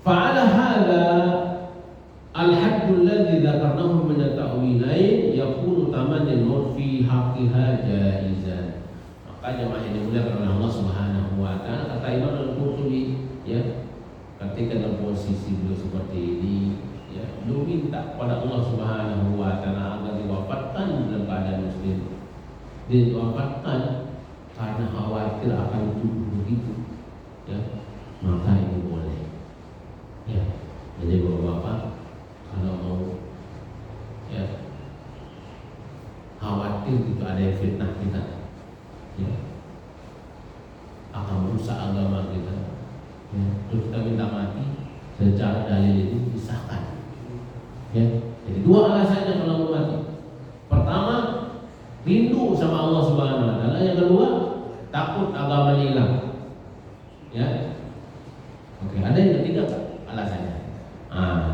Fa'ala hadza al-haddul ladzi dzakarnahu min at-ta'wilain yakunu tamannin fi haqqiha jaizan. Maka jemaah yang dimuliakan oleh Allah Subhanahu wa taala, kata Imam Al-Qurtubi, ya, ketika dalam posisi beliau seperti ini, ya, beliau minta kepada Allah Subhanahu wa taala agar diwafatkan dalam keadaan muslim. Diwafatkan karena khawatir akan tuduh begitu, ya, maka ini boleh. Ya, jadi bapak-bapak kalau mau, ya, khawatir gitu ada yang fitnah kita, ya, akan merusak agama kita, ya, terus kita minta mati secara dalil itu disahkan. Ya, jadi dua alasannya kalau mau mati. Pertama, rindu sama Allah Subhanahu wa taala. Yang kedua, takut agamanya hilang. Ya. Oke, ada yang ketiga alasannya.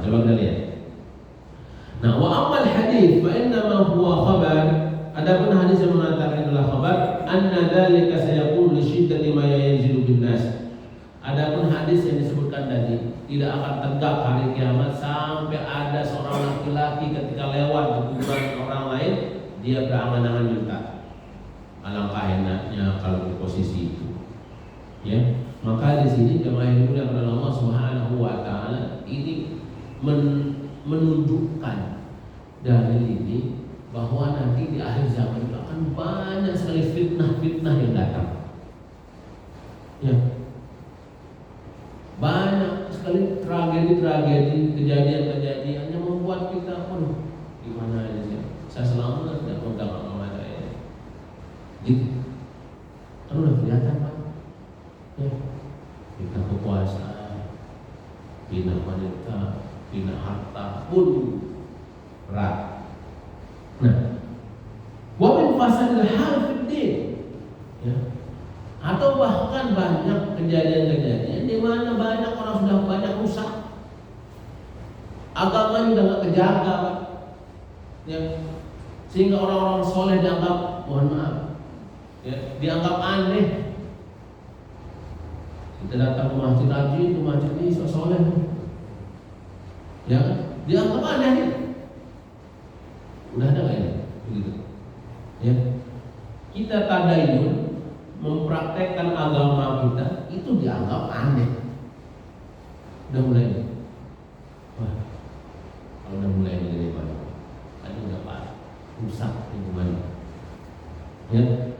Coba kita lihat. Nah, wa ammal hadis fa innama huwa khabar. Adapun hadis yang mengatakan adalah khabar, anna dzalika sayaqulu li syiddati ma yanzilu bin nas. Adapun hadis yang disebutkan tadi tidak akan tegak hari kiamat sampai ada seorang laki-laki ketika lewat di kuburan orang lain, dia berangan-angan minta. Alangkah enaknya kalau di posisi itu. Ya, maka di sini jemaah yang dimuliakan oleh Allah Subhanahu wa taala ini menunjukkan dalil ini bahwa nanti di akhir zaman itu akan banyak sekali fitnah-fitnah yang datang. Ya. Banyak sekali tragedi-tragedi, kejadian-kejadian yang membuat kita, aduh, gimana aja sih? Saya selamat tidak pegang agama saya. Gitu. Kan udah kelihatan Pak. Ya. Kita kekuasaan, bina wanita, bina harta pun berat. Nah, wa min fasadil hal fid din. Ya. Atau bahkan banyak kejadian-kejadian di mana banyak orang sudah banyak rusak, agamanya udah nggak kejaga, Pak. Ya. Sehingga orang-orang soleh dianggap, mohon maaf, ya, dianggap aneh. Kita datang ke masjid ini soleh, ya, dianggap aneh. Udah ada nggak ini? Begitu. Ya. Kita tadayun mempraktekkan agama kita itu dianggap aneh. Udah mulai. Wah, kalau udah mulai dari mana? Tadi udah Pak, rusak gimana? Ya.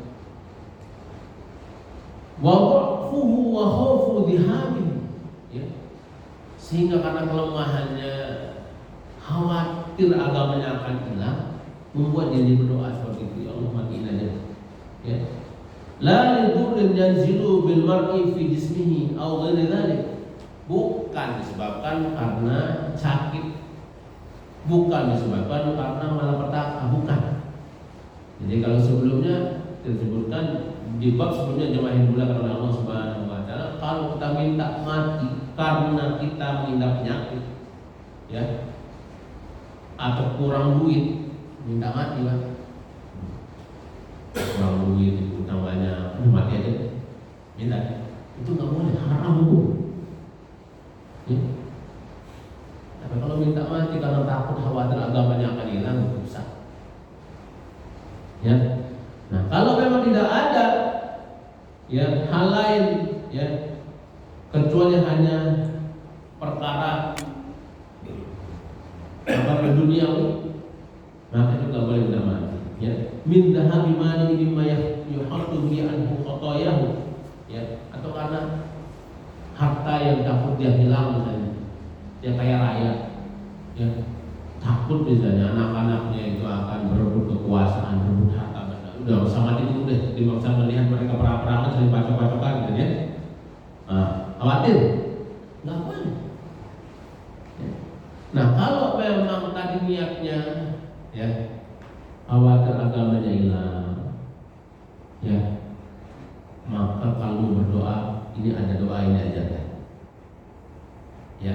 Wa dha'fuhu wa khawfu dhihabi. Ya. Sehingga karena kelemahannya, khawatir agamanya akan hilang, membuat dia berdoa seperti itu, ya Allah matiin aja. Ya. La lidurrin yanzilu bil mar'i fi jismihi aw ghairi dzalik. Bukan disebabkan karena sakit, bukan disebabkan karena malapetaka, bukan. Jadi kalau sebelumnya disebutkan di bab sebelumnya jemaah yang dimuliakan oleh Allah Subhanahu wa taala, kalau kita minta mati karena kita mengidap penyakit, ya, atau kurang duit, minta mati, Pak. Kurang duit, utang banyak, mati aja, minta. Itu nggak boleh, haram hukum. Ya. Tapi kalau minta mati karena takut khawatir agamanya akan hilang, itu rusak. Ya. Nah, kalau memang tidak ada, ya, hal lain, ya, kecuali hanya perkara apa duniawi, maka itu nggak boleh minta mati. Ya, min dhahabi mali mimma yuhaddu bi anhu khatayahu, ya, atau karena harta yang takut dia hilang misalnya, dia kaya raya, ya, takut misalnya anak-anaknya itu akan berebut kekuasaan, berebut harta benda, udah sama itu deh, dimaksa melihat mereka perang-perangan sering pacok-pacokan gitu ya, khawatir, nggak boleh. Ya. Nah, kalau memang tadi niatnya, ya, khawatir agamanya hilang, ya, maka kalau berdoa ini ada doa ini aja kan, ya,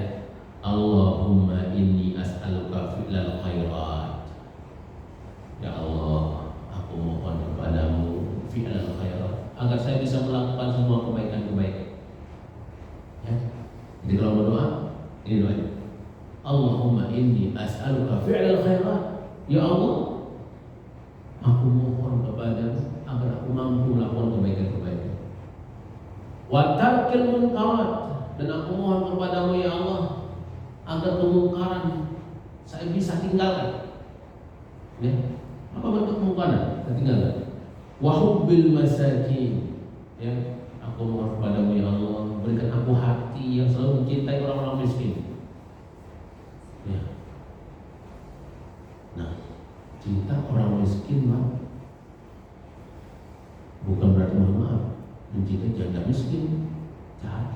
Allahumma inni as'aluka fi'lal khairat. Ya Allah, aku mohon kepadamu fi'lal khairat, agar saya bisa melakukan semua kebaikan-kebaikan. Ya, jadi kalau berdoa ini doanya, Allahumma inni as'aluka fi'lal khairat. Ya Allah, aku mohon kepadamu agar aku mampu melakukan kebaikan-kebaikan. Wa tarkil munkarat, dan aku mohon kepadamu ya Allah agar kemungkaran saya bisa tinggalkan. Ya, apa bentuk kemungkaran? Saya tinggalkan. Wa hubbil masakin, ya, aku mohon kepadamu ya Allah berikan aku hati yang selalu mencintai orang-orang miskin. Ya. Nah, cinta orang miskin, Pak, bukan berarti maaf mencintai janda miskin, jahat.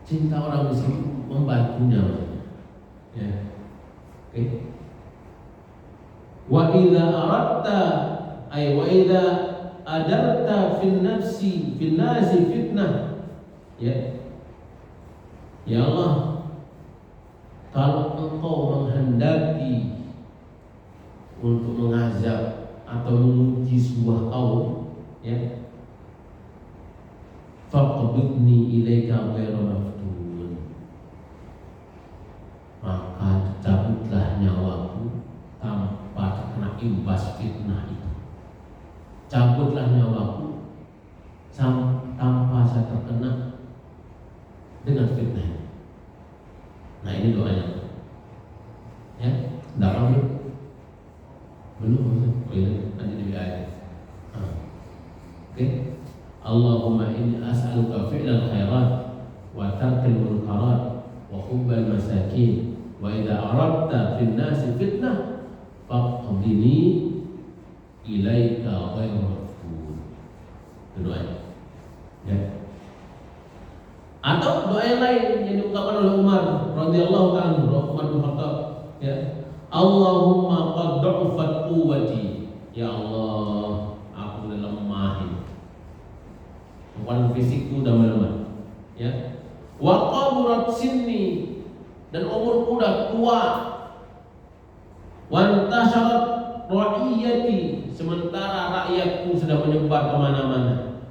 Cinta orang miskin membantunya, ya. Oke. Wa idza aradta ay wa idza adarta fil nafsi fil nasi fitnah, ya. Ya Allah, kalau engkau menghendaki untuk mengazab atau menguji sebuah kaum, ya, faqbidni ilaika ghairu maftun, maka ini doanya. Ya, dapat belum? Belum. Oh iya, nanti di ayat. Oke. Allahumma inni as'aluka fi'lal khairat wa tarkil munkarat wa hubbal masakin wa idza aradta fil nasi fitnah faqdini ilaika ghairu mafqud. Itu doanya. Ya. Atau doa yang lain yang diungkapkan oleh Umar radhiyallahu anhu, Umar bin Khattab, ya. Allahumma qad du'fat quwwati. Ya Allah, aku sudah lemah. Bukan fisikku sudah melemah. Ya. Wa qaburat sinni, dan umurku sudah tua. Wa intasharat ra'iyati, sementara rakyatku sudah menyebar kemana-mana.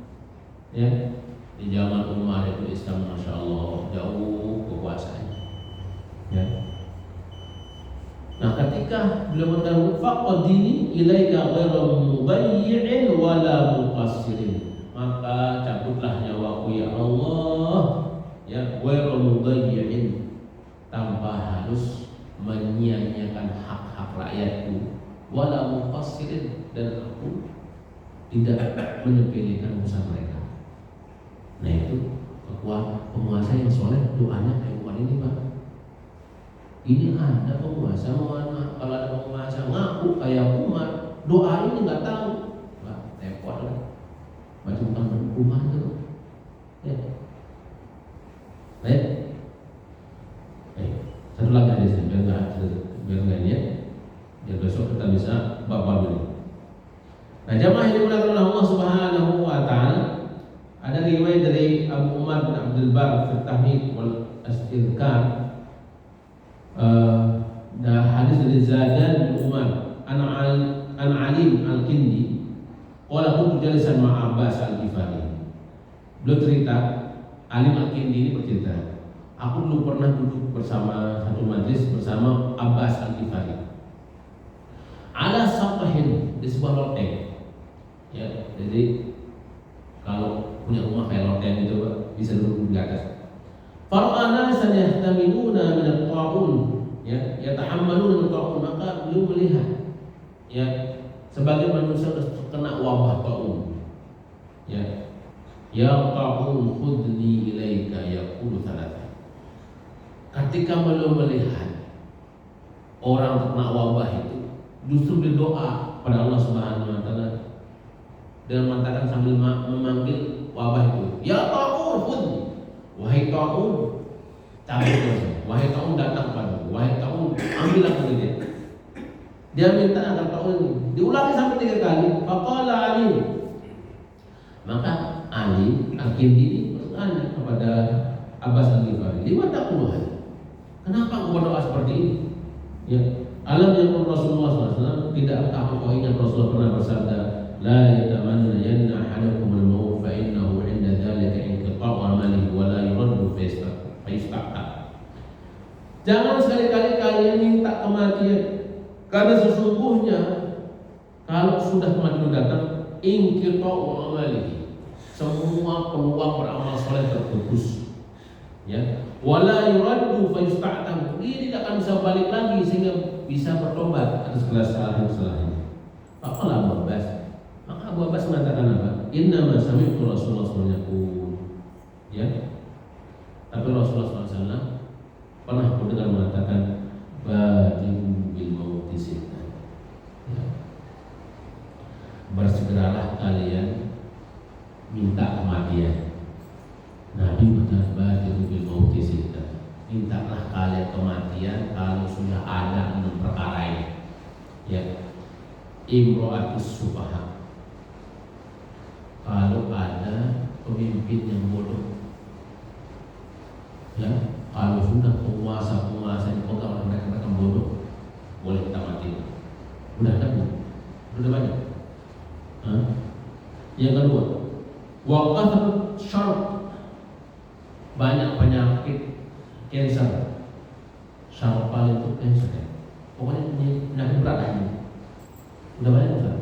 Ya. Di zaman Umar itu Islam Masya Allah jauh kekuasaannya. Ya. Nah, ketika beliau mengatakan faqadini ilaika ghairu mubayyi'in wala muqassirin, maka cabutlah nyawaku ya Allah, ya, ghairu mubayyi'in, tanpa harus menyia-nyiakan hak-hak rakyatku, wala muqassirin, dan aku tidak menyepelekan urusan mereka. Nah, itu penguasa yang soleh doanya kayak Umar ini, Pak. Ini ada penguasa, mohon maaf, kalau ada penguasa ngaku kayak Umar, doa ini nggak tahu, Pak, repot lah. Macam kan Umar itu. Ya. Baik. Satu lagi hadis biar nggak ya. Biar besok kita bisa bapak dulu. Nah, jamaah yang dimuliakan oleh Allah Subhanahu wa Ta'ala, ada riwayat dari Abu Umar bin Abdul Bar fi Tahmid wal Istidkar. Hadis dari Zadan bin Umar an Alim al-Kindi, qala kuntu jalisan ma Abbas al-Ghifari. Beliau cerita, Alim al-Kindi ini bercerita, aku dulu pernah duduk bersama satu majlis bersama Abbas al-Ghifari. Ala satahin, di sebuah loteng. Ya, jadi kalau punya rumah kayak loteng itu bisa duduk di atas. Fara'ana sanyahtamiuna min at-ta'un, ya, yatahammaluna min at-ta'un, maka beliau melihat, ya, sebagai manusia terkena wabah ta'un. Ya. Ya ta'un khudni ilaika yaqulu thalatha. Ketika beliau melihat orang terkena wabah itu, justru berdoa pada Allah Subhanahu wa Ta'ala dengan mengatakan sambil memanggil wabah itu, ya ta'un khudni. Wahai ta'un, cabut. Wahai ta'un, datang padaku. Wahai ta'un, ambillah dari dia. Dia minta agar ta'un ini diulangi sampai 3 kali. Faqala Ali, maka Ali al-Kindi ini bertanya kepada Abbas al-Ghifari, lima taquluhan, kenapa engkau berdoa seperti ini? Ya, alam yang Rasulullah SAW, tidakkah engkau ingat Rasulullah pernah bersabda, la yatamanna yanna ahadakum al-maut fa innahu 'inda dzalika inqita'u amalihi wa la yuraddu fayastaqta. Jangan sekali-kali kalian minta kematian, karena sesungguhnya kalau sudah kematian datang, inqita'u amalihi, semua peluang beramal soleh terputus. Ya, wala yuraddu fayastaqta, dia tidak akan bisa balik lagi sehingga bisa bertobat atas kesalahan-kesalahannya. Apalah Abu Abbas? Maka Abu Abbas mengatakan apa? Inna ma sami'tu Rasulullah SAW. Ya. Tapi Rasulullah SAW pernah mendengar mengatakan badiru bil mauti sittan. Ya. Bersegeralah kalian minta kematian. Nabi mengatakan badiru bil mauti sittan. Mintalah kalian kematian kalau sudah ada 6 perkara ini. Ya. Imro'atus sufaha, kalau ada pemimpin yang bodoh, ya, kalau sudah penguasa yang pegang mereka bodoh, boleh kita mati. Udah ada belum? Udah banyak. Yang kedua, waqat syarq, banyak penyakit kanker. Syarq itu kanker. Pokoknya penyakit berat ini. Udah banyak enggak?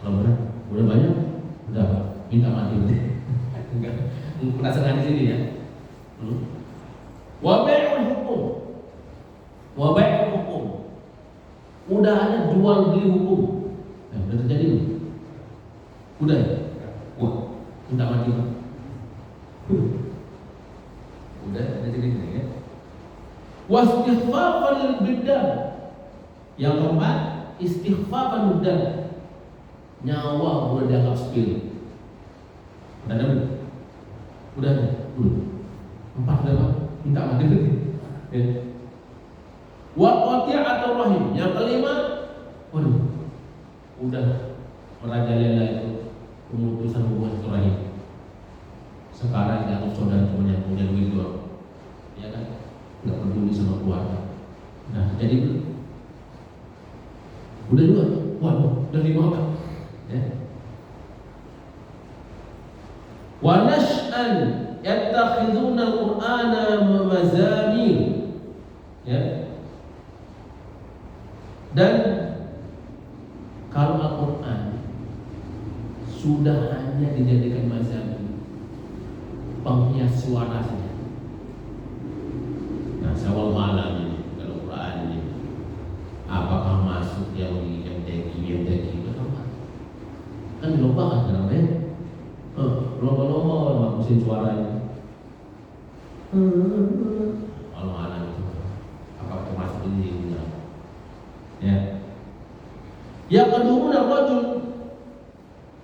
Kalau berat, udah banyak, udah minta mati enggak? Penasaran di sini ya. Wa bai'ul hukum, Wabai hukum. Udah ada jual beli hukum. Udah terjadi nih. Udah ya? Wah, minta mati Pak. Udah ada jadi ini ya. Wastighfafan lil bidah. Yang keempat, istighfafan bidah. Nyawa udah dianggap spill. Udah ada belum? Udah ada? Belum. 4 udah Pak. Minta mati lagi. Ya. Wa qati'atur rahim. Yang kelima, waduh, udah merajalela itu pemutusan hubungan rahim. Sekarang dianggap saudara cuma yang punya duit doang, ya kan? Nggak peduli sama keluarga. Nah, jadi udah juga, waduh, udah 5 Pak. Ya. Wa nash'an yattakhiduna al-Qur'ana mazamir. Ya. Dan kalau Al-Quran sudah hanya dijadikan mazamir, penghias suara saja. Nah, sawal malam ini kalau Quran ini apakah masuk yang di MTQ itu kan dilombakan kan namanya? Lomba-lomba bagusin suaranya. Kalau malam itu apakah termasuk ini? Ya. Yaqduruna ar-rajul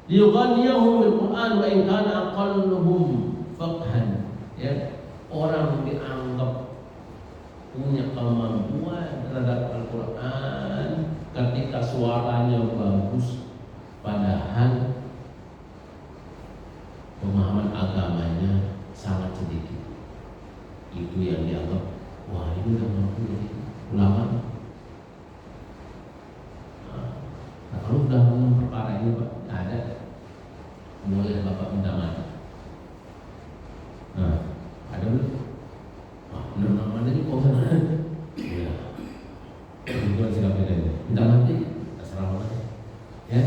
liyughaniyahum bil-Qur'an wa in kana aqalluhum faqhan. Ya. Orang dianggap punya kemampuan terhadap Al-Quran ketika suaranya bagus, padahal pemahaman agamanya sangat sedikit. Itu yang dianggap, wah ini udah mampu jadi ulama. Nah, kalau udah perkara ini Pak, ada, boleh Bapak minta mati. Nah, ada belum? Wah, bener namanya ini kok sana? Ya, kebetulan sikapnya ini. Minta mati, terserah Bapak. Ya.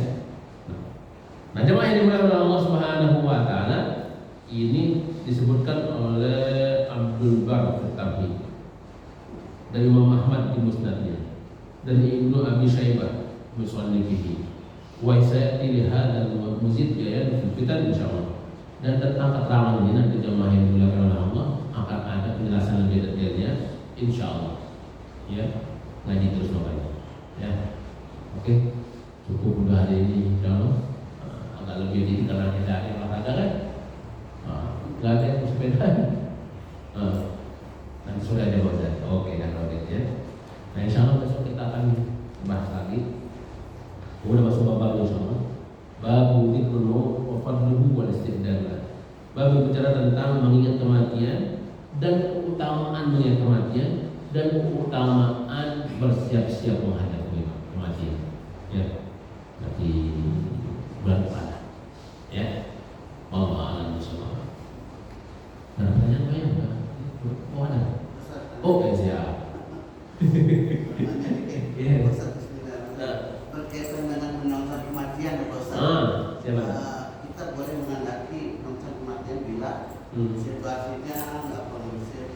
Nah, jemaah yang dimuliakan oleh Allah Subhanahu wa Ta'ala, ini disebutkan oleh Abdul Bar At-Tabari dari Imam Ahmad di Musnadnya, dari Ibnu Abi Syaibah musannifihi wa sayati li hadzal muzid bayan fil fitan insyaallah. Dan tentang keterangan ini nanti jemaah yang dimuliakan oleh Allah akan ada penjelasan lebih detailnya insyaallah. Ya, ngaji terus makanya. Ya. Oke. Cukup udah hari ini insyaallah. Agak lebih dikit karena kita ada olahraga kan. Enggak ada yang sepeda. Nanti sore aja Bos. Oke, kan Bos ya. Nah, insyaallah besok kita akan bahas lagi. Udah masuk bab baru insyaallah. Bab dzikrul maut wa fadluhu wal istidlal. Bab bicara tentang mengingat kematian dan keutamaan mengingat kematian dan keutamaan bersiap-siap menghadapi kematian. Ya. Nanti bulan depan. Ya. Allah a'lam bishawab. Ada pertanyaan apa ya? Oh ada. Oh siap. Iya. Berkaitan dengan menyongsong kematian, siapa? Kita boleh menandaki menyongsong kematian bila situasinya nggak kondusif.